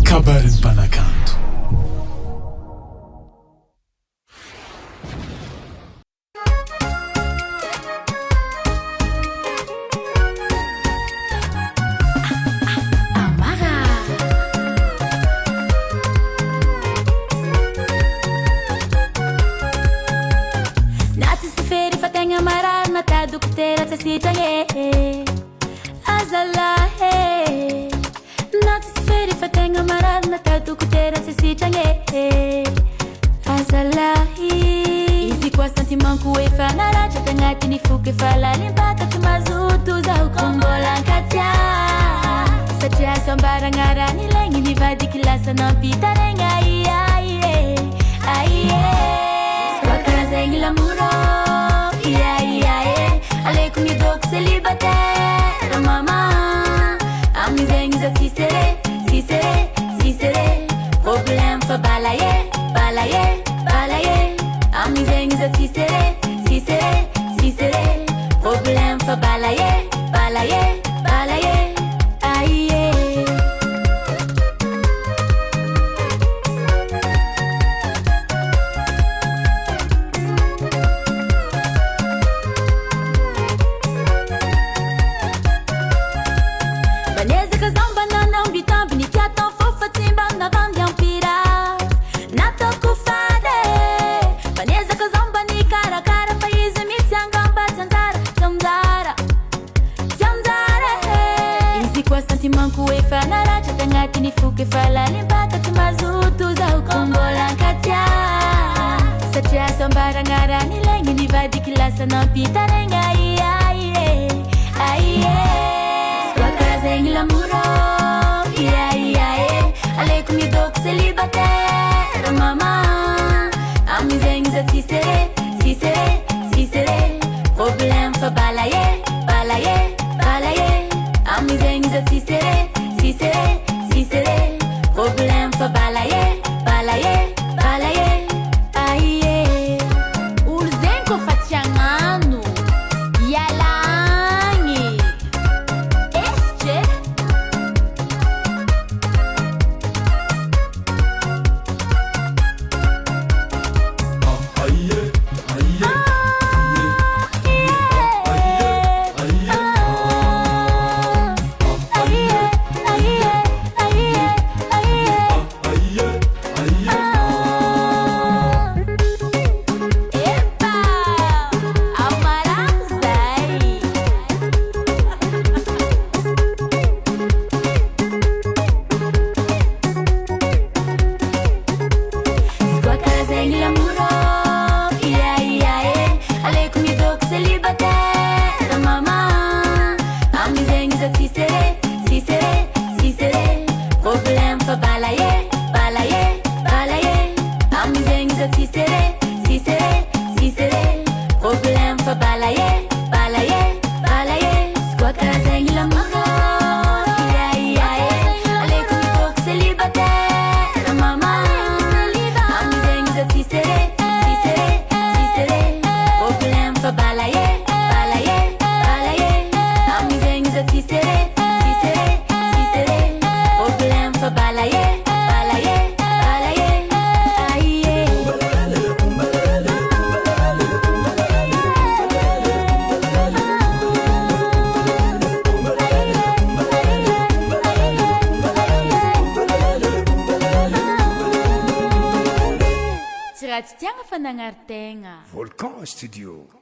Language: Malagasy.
kabarin'ny mpanakanto. Dokotera tsasitange azalahe natsiferi fatenga mararna ta dokotera tsasitange azalahi izy kwa sentimanku efa naratra tagnatiny foky efa lalimpaka tsy mazoto zaho kombolankatia satria sambaragna raha nilaigny nivadiky lasa nampitaregna iaie aie sakarazegny lamoro iaie Alaikum ni dok célibataire mama Ami zeng za sisere Problem fa balaye Ami zeng za sisere Problem fa balaye Aye Manku efa naratra tagnatiny foky efa lalimpaka tsy mazoto zaho kombolankatia satria sambaragna raha nilaigny nivadiky lasa nampitaregna iaie sakarazegny lamoro iaie Alaikum ni dok célibataire mama Ami zegny za sisere Problem fa balaye Ami zegny za sisere Problem fa balaye Aie olo zegny ko fa tsy agnano ialagny estre Volcan Studio.